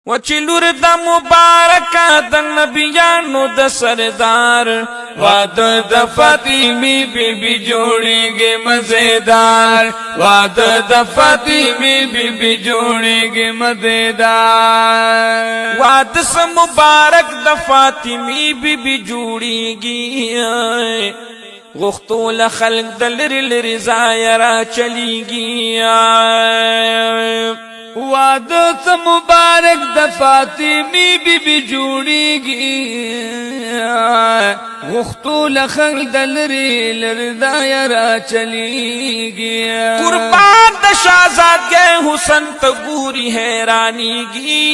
وچلور د مبارک د نبیانو د سردار واده د فاطمی بی بی جوړیږي مزیدار واده د فاطمی بی بی جوړیږي مزیدار واده س مبارک د فاطمی بی بی جوړیږي غختول خلق دلر لرزای را چلیږي واده ته مبارک د فاطمی بی بی جوړیږي غختول خلق دلری لرزای را چلیږي قربان د شہزادګۍ حسن ته ګوري حیرانیږي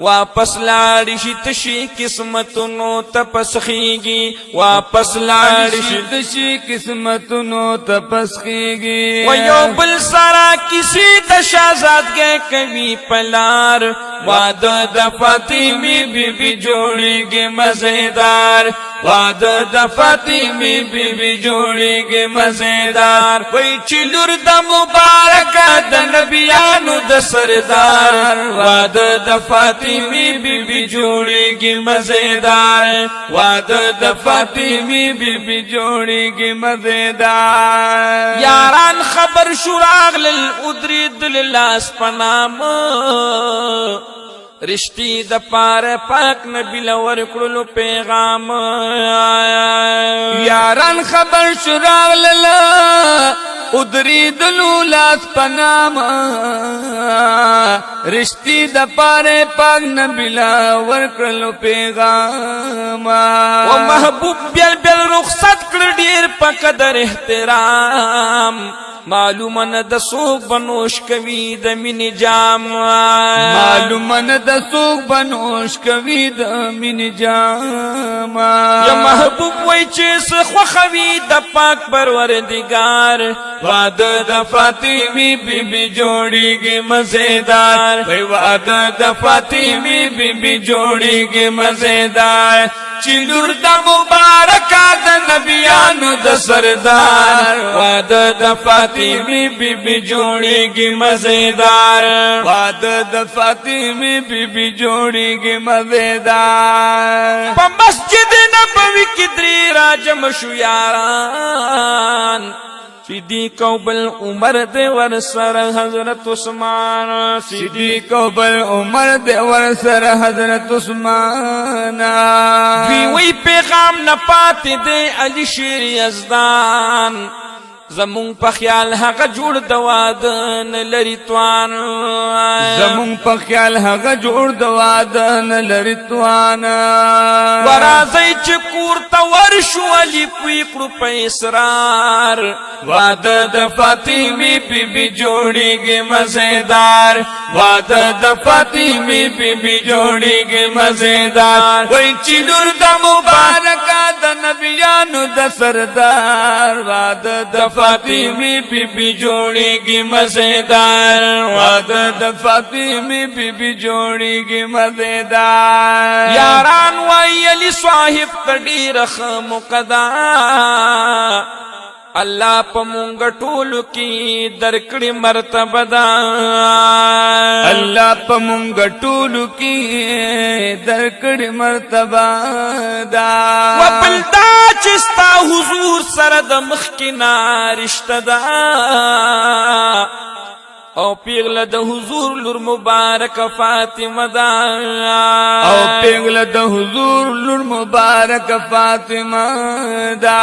واپس لاړ شي تشي قسمتونو تپسخيږي واپس لاړ شي تشي قسمتونو تپسخيږي و یو بل سره کسی د شہزادګۍ کوي پلار واده د فاطمی بی بی جوړیږي مزیدار واده د فاطمی بی بی جوړیږي مزیدار وای چې لور د مبارک د نبیانو د سردار واده د فاطمی بی بی جوړیږي مزیدار واده د فاطمی بی بی جوړیږي مزیدار یاران خبر شراغ للادرید للاس پنام رشتی د پار پاک نبی لور کړلو پیغام یاران خبر شراغ للا ادرید لاس پنام رشتی د پار پاک نبی لور کړلو پیغام و محبوب بیل بیل رخصت کړ ډیر په قدر احترام معلوم نه د سوق بنوش کوي د مینې جام معلوم نه د سوق بنوش کوي د مینې جام یا محبوب وای چې سخوا خوي د پاک پروردگار واده د فاطمی بی بی جوړیږي مزیدار وای واده د فاطمی بی بی جوړیږي مزیدار چې لور د مبارک د نبیانو د سردار واده د فاطمی بی بی جوړیږي مزیدار واده د فاطمی بی بی جوړیږي مزیدار په مسجد نبوي کې درې راجم شو یاران صدیق او بل عمر دے ور سر حضرت عثمان صدیق او بل عمر دے ور سر حضرت عثمان وی پیغام نه پاتې دے علی شیر یزدان زمون په خیال هغه جوړ د واده نه لري توان زمون په خیال هغه جوړ د واده نه لري توان ورازی چې کور ته ورشو علی پوی کړو په اصرار واده د فاطمی بی بی جوړیږي مزیدار واده د فاطمی بی بی جوړیږي مزیدار وای چې لور د مبارک د نبیانو د سردار واده د فاطمی بی بی جوړیږي مزیدار واده د فاطمی بی بی جوړیږي مزیدار یاران وای علی صاحب کډیر خمقدا الله په مونږ ټولو کې درکړي مرتبه دا الله په مونږ ټولو کې درکړي مرتبه دا وبلدا چې ستا حضور سره د مخ کې رشتہ دا او پیغله د حضور لور مبارک فاطمه دا او پیغله د حضور لور مبارک فاطمه دا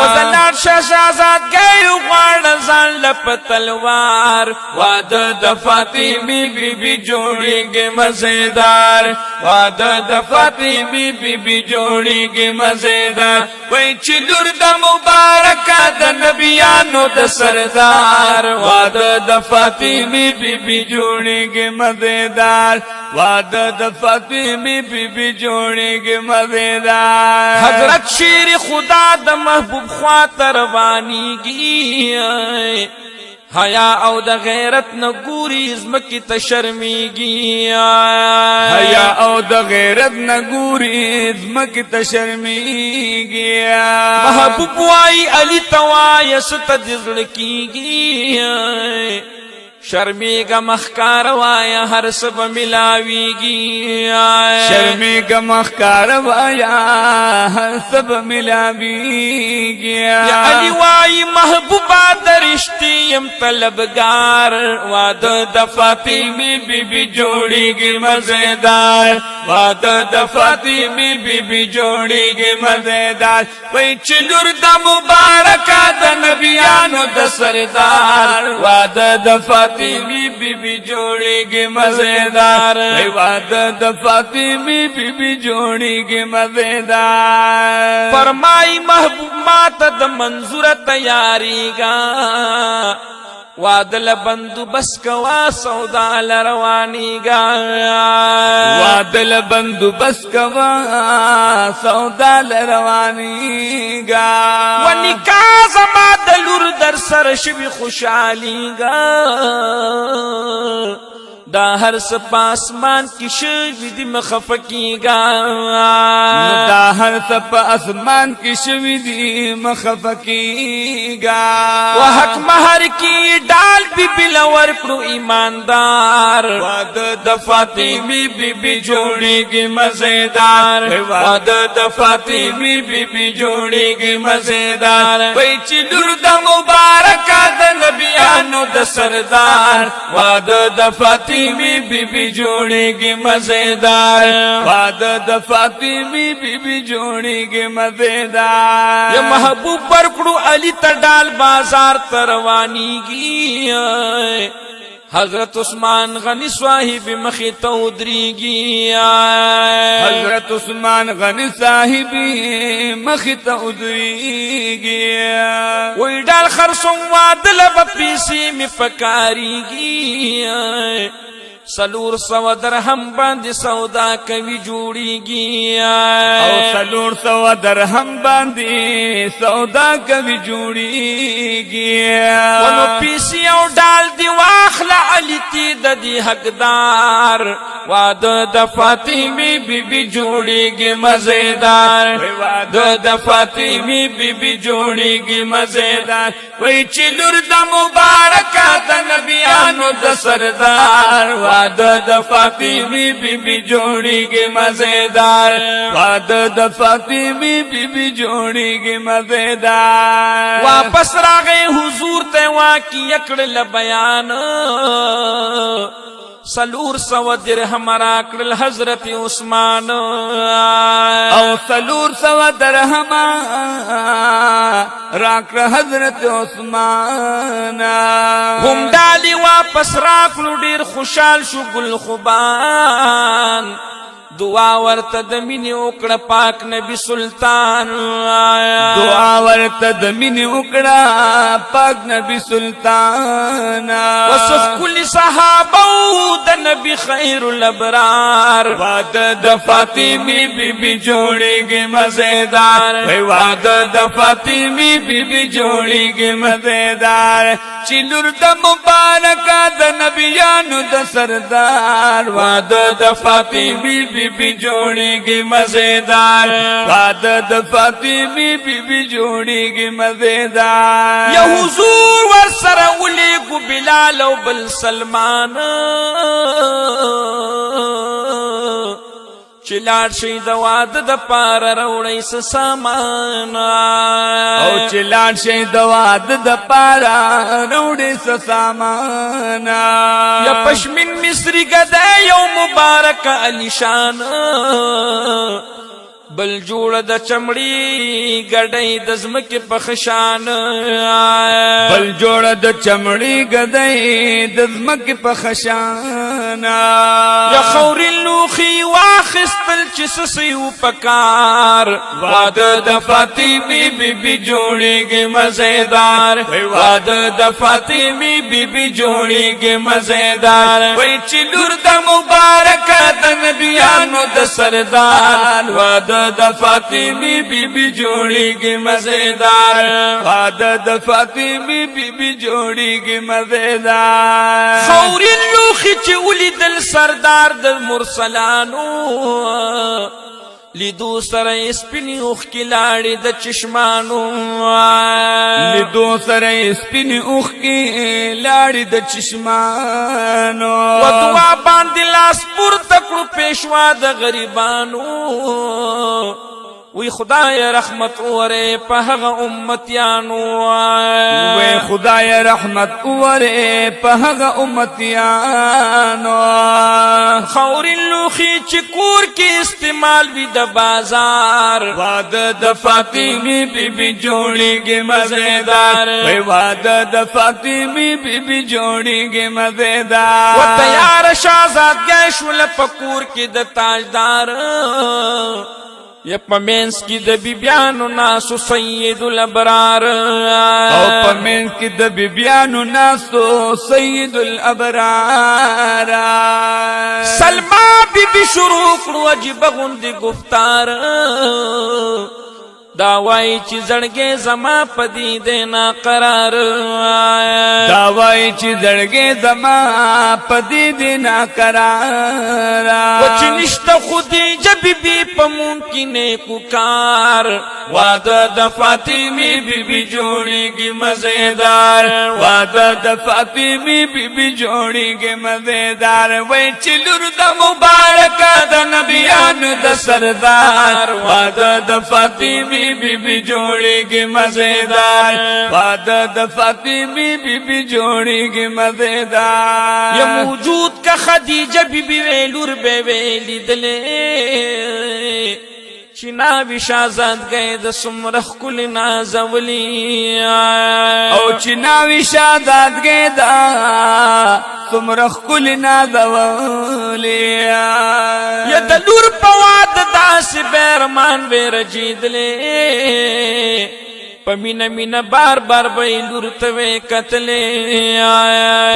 وزلار شہزادګۍ غواړ ځان لپ تلوار واده د فاطمی بی بی جوړیږي مزیدار واده د فاطمی بی بی جوړیږي مزیدار وای چې لور د مبارک د نبیانو د سردار واده د فاطمی بی بی جوړیږي مزیدار واده د فاطمی بی بی جوړیږي مزیدار حضرت شیر خدا د محبوب خاطر روانیږي حیا او د غیرت نه ګوري زمکی ته شرمېږي حیا او د غیرت نه ګوري زمکی ته شرمېږي محبوب وای علی توای ست د زړه کېږي شرمیگا مخکار وایا هر سب ملاویگی شرمیگا مخکار وایا هر سب ملاویگی یا علی وائی محبوبہ درشتیم طلبگار وعدہ د فاطمی بی بی جوڑی گی مزیدار وعدہ د فاطمی بی بی جوڑی گی مزیدار وی چلور د مبارکہ د نبیانو د سردار وعدہ د فاطمی بی بی جوڑی گی مزیدار وعدہ د فاطمی بی بی جوڑی گی مزیدار فرمائی محبوب مات د منظور تیاری گا وعدل بندو بس کوا سودا لروانی گا وعدل بندو بس کوا سودا لروانی گا و نکاح زما دلور در سر شوی خوشحالی گا دا ہر سپا اسمان کی شوی دی مخفکی گا دا ہر سپا اسمان کی شوی دی مخفکی گا و حق مہر کی ڈال بی بلور کرو ایماندار وعدہ د فاطمی بی بی جوڑی گی مزیدار وعدہ د فاطمی بی بی جوڑی گی مزیدار ویچی لور دا مبارکہ دا نبیانو دا سردار وعدہ د فاطمی بی بی جوڑی گی مزیدار وعدہ د فاطمی بی بی جوڑی گی مزیدار یا محبوب برکڑو علی تا ڈال بازار تروانی گی حضرت عثمان غنی صاحب مخی تودری گی حضرت عثمان غنی صاحب مخی تودری گی وی ڈال خرسوں وادل بپیسی میں پکاری گی سلور سو درہم باندی سودا کبھی جوڑی گی او سلور سو درہم باندی سودا کبھی جوڑی گی ونو پیسی او ڈال دی واخلا علی تی دی حقدار وعدہ د فاطمی بی بی جوڑی گی مزیدار وعدہ د فاطمی بی بی جوڑی گی مزیدار وی چلور دا مبارکہ دا نبیانو دا سردار وعدہ د فاطمی بی بی جوڑی گی مزیدار وعدہ د فاطمی بی بی جوڑی گی مزیدار واپس راگئے حضور تے واقعی اکڑل بیان سلور سو درہم راکڑل حضرت عثمان او سلور سو درہم راکڑ حضرت عثمان ہم ڈالی واپس راکڑو دیر خوشحال شو گل خوبان دعا ورت دمینی اکڑا پاک نبی سلطان دعا ورت دمینی اکڑا پاک نبی سلطان وصف کل صحابو دا نبی خیر الابرار وعدہ د فاطمی بی بی جوڑی گی مزیدار وعدہ د فاطمی بی بی جوڑی گی مزیدار چلور دا مبارکہ دا نبیانو دا سردار وعدہ د فاطمی بی بی جوڑی گی مزیدار وعدہ د فاطمی بی بی جوڑی گی مزیدار یا حضور ور سرولی گو بلال و بل سلمان چلاڑ شید واد د پار روڑی سے سامان او چلاڑ شید واد د پار روڑی سے سامان یا پشمن مصری گدے یو مبارک علی شان بل جوڑ د چمڑی گڑی دزمک پخشان بل جوڑ د چمڑی گدی دزمک پخشان یا خور لوخی واخستل چس سیو پکار وعدہ د فاطمی بی بی جوڑی گی مزیدار وعدہ د فاطمی بی بی جوڑی گی مزیدار وی چلور د مبارکہ د نبیانو د سردار وعدہ د فاطمی بی بی جوڑی گی مزیدار وعدہ د فاطمی بی بی جوڑی گی مزیدار خور لوخی چولی دل سردار د مرسلانو لیدو سره سپینې اوښکې لاړې د چشمانو لیدو سره سپینې اوښکې لاړې د چشمانو و دعا باندې لاس پورته کړو پیشوا د غریبانو وی خدای رحمت وره په هغه امتیانو وی خدای رحمت وره په هغه امتیانو خوري لوخي چې کور کې استعمال وي د بازار واده د فاطمه بیبي جوړیږي مزیدار وی واده د فاطمه بیبي جوړیږي مزیدار و تیار شاهزادګۍ شول په کور کې د تاجدار یا پمینس کی د بیبیانو ناسو سید الابرار او پمینس کی د بیبیانو ناسو سید الابرار سلمہ بی بی شروع کړو عجیب غوندې گفتار دا وای چې زړګې زما پدې دینا قرار دا وای چې زړګې زما پدې دینا قرار و چې نشته خدیجه بیبي په ممکن کو کار واده د فاطمه بیبي جوړیږي مزیدار واده د فاطمه بیبي جوړیږي مزیدار وای چې لور د مبارک د نبیانو د سردار واده د فاطمه بیبي جوړیږي مزیدار واده د فاطمه بیبي جوړیږي مزیدار یا موجود کا خدیجه بیبي ویلور به ویلی دلې چناوی شاهزادګۍ د څومره ښکلې نازولي او چناوی شاهزادګۍ د څومره ښکلې نازولي یا د لور په واده داسې بیرمان وې رجیدلې په مینه مینه بار بار به یې لور ته وې کتلې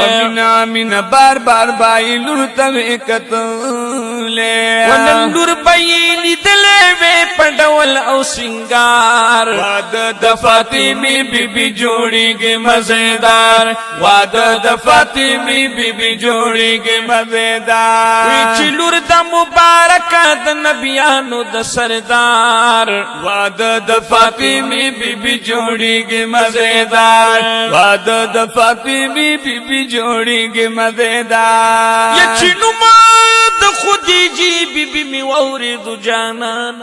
په مینه مینه بار بار به یې لور ته وې کتلې و نن لور به یې لیدلې وې په ډول او سینګار واده د فاطمه بیبي جوړیږي مزیدار واده د فاطمه بیبي جوړیږي مزیدار وی چې لور د مبارک د نبیانو د سردار واده د فاطمه بیبي جوړیږي مزیدار واده د فاطمه بیبي جوړیږي مزیدار یا چې نوم د خدیجې بیبي می واورېدو جانان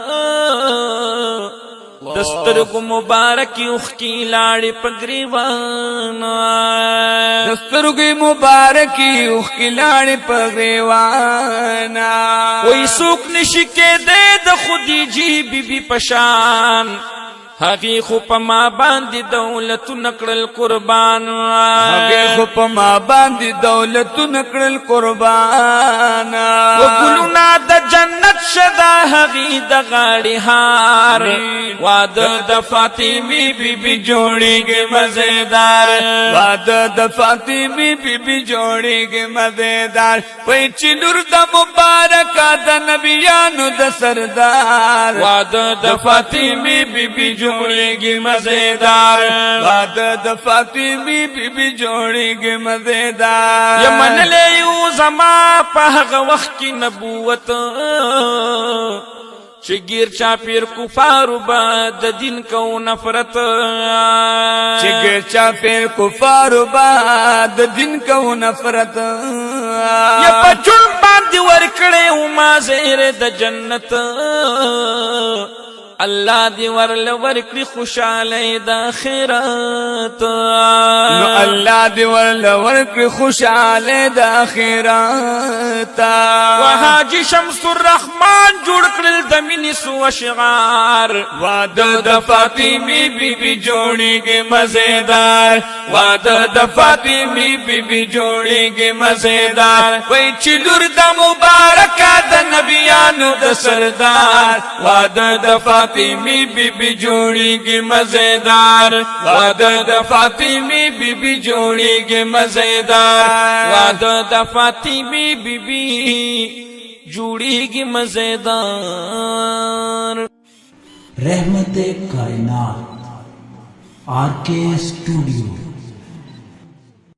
د سترګو مبارکې اوښکې لاړې په ګریوان د سترګو مبارکې اوښکې لاړې په ګریوان وی څوک نشي کېدی د خدیجې بیبي په شان هغې خو په ما باندې دولتونه کړل قربان هغې خو په ما باندې دولتونه کړل قربان و ګلونه د جنت شدا هغې د غاړې هار واده د فاطمه بیبي جوړیږي مزیدار واده د فاطمه بیبي جوړیږي مزیدار وای چې لور د مبارک د نبیانو د سردار واده د فاطمه بیبي جوړیږي مزیدار واده د فاطمه بیبي جوړیږي مزیدار یا منلې یو زما په هغه وخت کې نبوت چې ګیر چاپیر کفارو به د دین کو نفرت چې ګیر چاپیر کفارو به د دین کو نفرت یا په جون باندې ورکړې و ما زهره د جنت الله دی ورل ورکړي خوشاله د آخرت نو الله دی ورل ورکړي خوشاله د آخرت وحاجی شمس الرحمن جوړ کړل د مینې سو شعار واده د فاطمه بیبي جوړیږي مزیدار واده د فاطمه بیبي جوړیږي مزیدار وای چې لور د مبارک د نبیانو د سردار واده د فاطمه بیبي جوړیږي مزیدار واده د فاطمه بیبي جوړیږي مزیدار واده د فاطمه بیبي جوړیږي مزیدار रहमत कायनात आर के स्टूडियो।